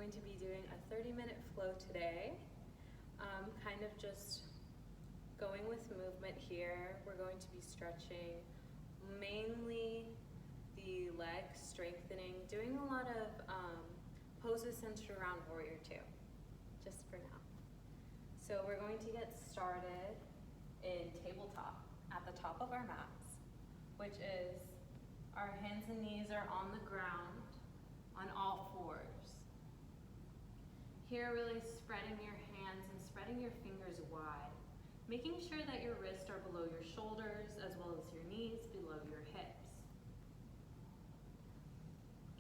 going to be doing a 30-minute flow today, kind of just going with movement here. We're going to be stretching mainly the legs, strengthening, doing a lot of poses centered around warrior two, just for now. So we're going to get started in tabletop at the top of our mats, which is our hands and knees are on the ground on all fours. Here, really spreading your hands and spreading your fingers wide, making sure that your wrists are below your shoulders as well as your knees below your hips.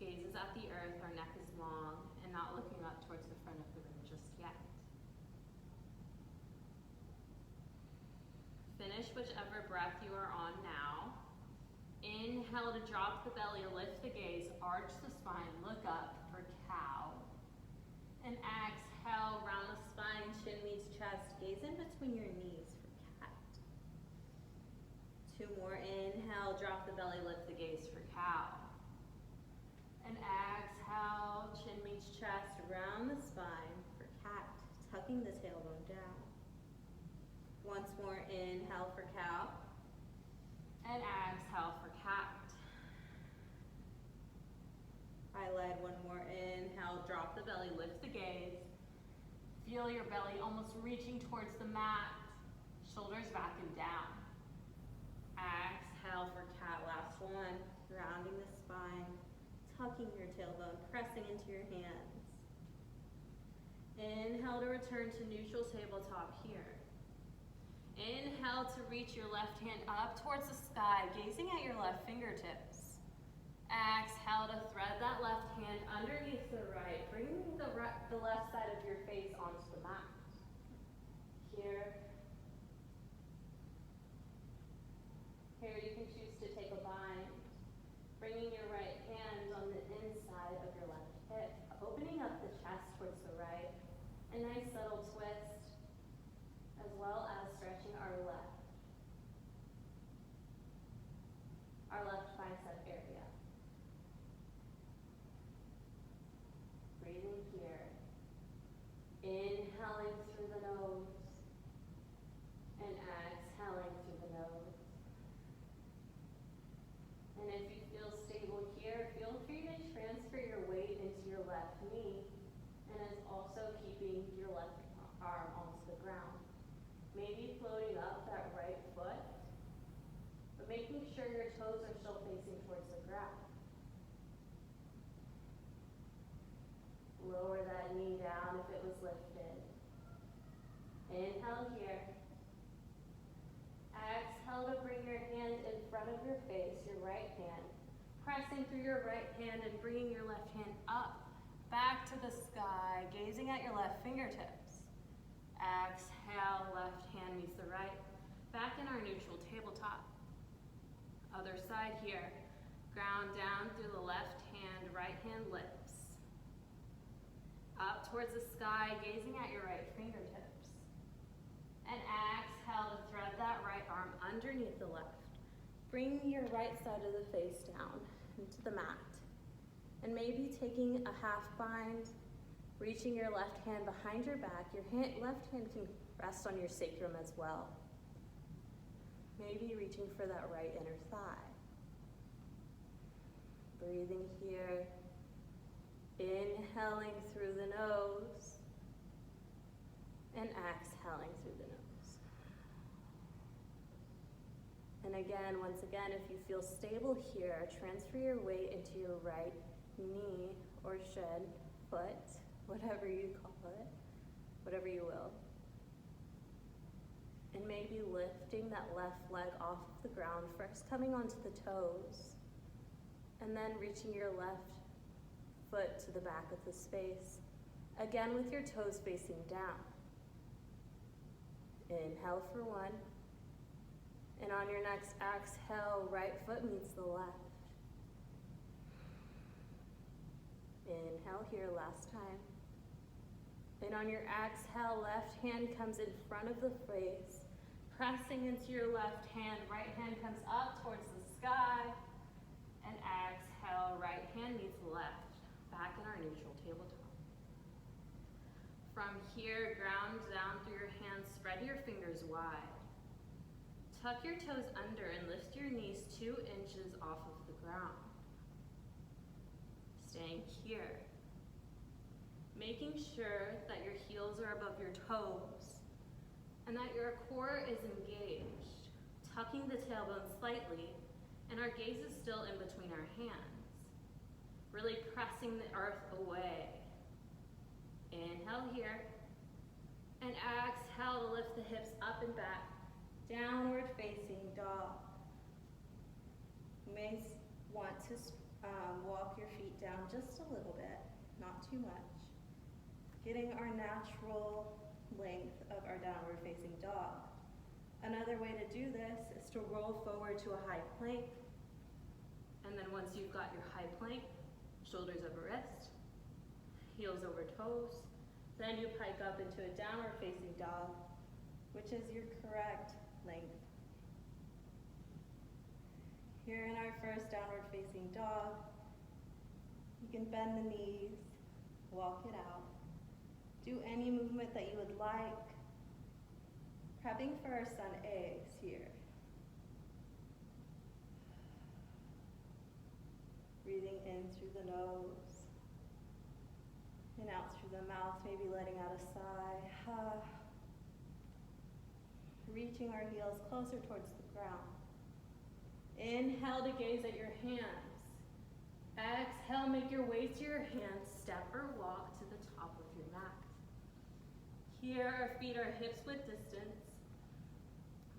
Gaze is at the earth, our neck is long and not looking up towards the front of the room just yet. Finish whichever breath you are on now. Inhale to drop the belly, lift the gaze, arch the spine, look up for cow. And exhale, round the spine, chin meets chest, gaze in between your knees for cat. Two more, inhale, drop the belly, lift the gaze for cow. And exhale, chin meets chest, round the spine for cat, tucking the tailbone down. Once more, inhale for cow. And exhale for cat. I led one more, inhale, drop the belly, lift the gaze. Feel your belly almost reaching towards the mat, shoulders back and down. Exhale for cat, last one, rounding the spine, tucking your tailbone, pressing into your hands. Inhale to return to neutral tabletop here. Inhale to reach your left hand up towards the sky, gazing at your left fingertips. Exhale to thread that left hand underneath the right, bringing the left side of your face onto the mat. Here you can choose to take a bind, bringing your right hand on the inside of your left hip, opening up the chest towards the right, a nice subtle twist, as well as stretching our left bicep area. Breathing here, inhaling through the nose and exhaling through the nose. And if you feel stable here, feel free to transfer your weight into your left knee and is also keeping your left arm onto the ground. Maybe floating up that right foot, but making sure your toes are still facing towards the ground. Lower that knee down if it was lifted. Inhale here. Exhale to bring your hand in front of your face, your right hand. Pressing through your right hand and bringing your left hand up, back to the sky, gazing at your left fingertips. Exhale, left hand meets the right. Back in our neutral tabletop. Other side here. Ground down through the left hand, right hand lifts. Up towards the sky, gazing at your right fingertips. And exhale to thread that right arm underneath the left. Bring your right side of the face down into the mat. And maybe taking a half bind, reaching your left hand behind your back. Your left hand can rest on your sacrum as well. Maybe reaching for that right inner thigh. Breathing here. Inhaling through the nose and exhaling through the nose. And again, once again, if you feel stable here, transfer your weight into your right knee or shin, foot, whatever you call it, whatever you will. And maybe lifting that left leg off of the ground, first coming onto the toes, and then reaching your left foot to the back of the space, again with your toes facing down. Inhale for one, and on your next exhale, right foot meets the left. Inhale here, last time. And on your exhale, left hand comes in front of the face, pressing into your left hand, right hand comes up towards the sky, and exhale, right hand meets left. Back in our neutral tabletop. From here, ground down through your hands, spread your fingers wide. Tuck your toes under and lift your knees 2 inches off of the ground. Staying here. Making sure that your heels are above your toes and that your core is engaged, tucking the tailbone slightly, and our gaze is still in between our hands, really pressing the earth away. Inhale here, and exhale to lift the hips up and back, downward facing dog. You may want to walk your feet down just a little bit, not too much, getting our natural length of our downward facing dog. Another way to do this is to roll forward to a high plank, and then once you've got your high plank, shoulders over wrist, heels over toes, then you pike up into a downward facing dog, which is your correct length. Here in our first downward facing dog, you can bend the knees, walk it out. Do any movement that you would like. Prepping for our sun eggs here. Breathing in through the nose and out through the mouth, maybe letting out a sigh. Reaching our heels closer towards the ground. Inhale to gaze at your hands. Exhale, make your way to your hands, step or walk to the top of your mat. Here, our feet are hips width distance,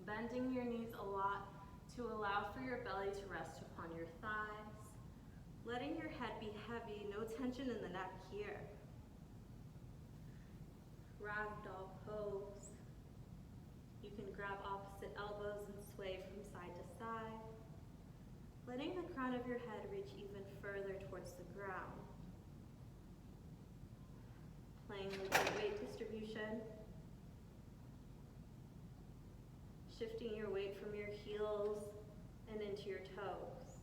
bending your knees a lot to allow for your belly to rest upon your thighs, letting your head be heavy, no tension in the neck here. Ragdoll pose. You can grab opposite elbows and sway from side to side, letting the crown of your head reach even further towards the ground. Playing with your weight distribution. Shifting your weight from your heels and into your toes.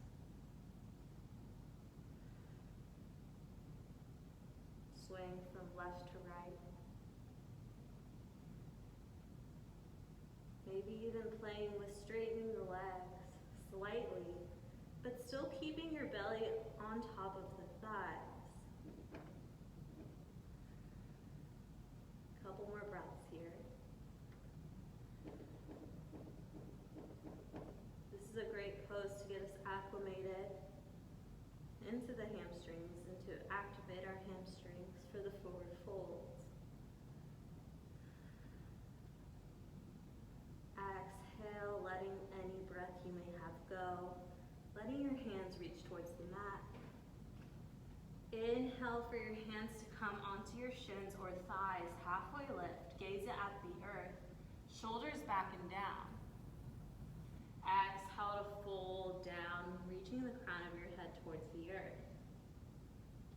Swaying from left to right. Maybe even playing with straightening the legs slightly, but still keeping your belly on top of the thighs. Couple more breaths here. This is a great pose to get us acclimated into the hamstrings and to activate our hamstrings for the forward folds. Exhale, letting any breath you may have go, letting your hands reach towards the mat. Inhale for your hands to come onto your shins or thighs, halfway lift, gaze at the earth, shoulders back and down. Exhale to fold down, reaching the crown of your head towards the earth.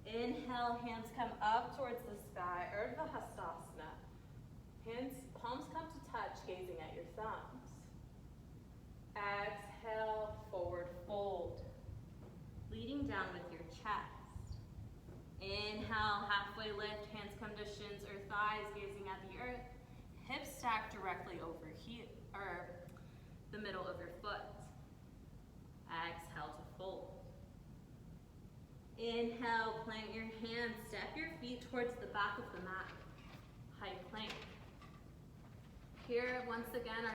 Inhale, hands come up towards the sky, Urdhva Hastasana. Palms come to touch, gazing at your thumbs. Exhale, forward fold. Leading down with your chest. Inhale, halfway lift, hands come to shins or thighs, gazing at the earth. Hips stacked directly over the middle of your foot. Exhale to fold. Inhale, plant your hands, step your feet towards the back of the mat. High plank. Here, once again,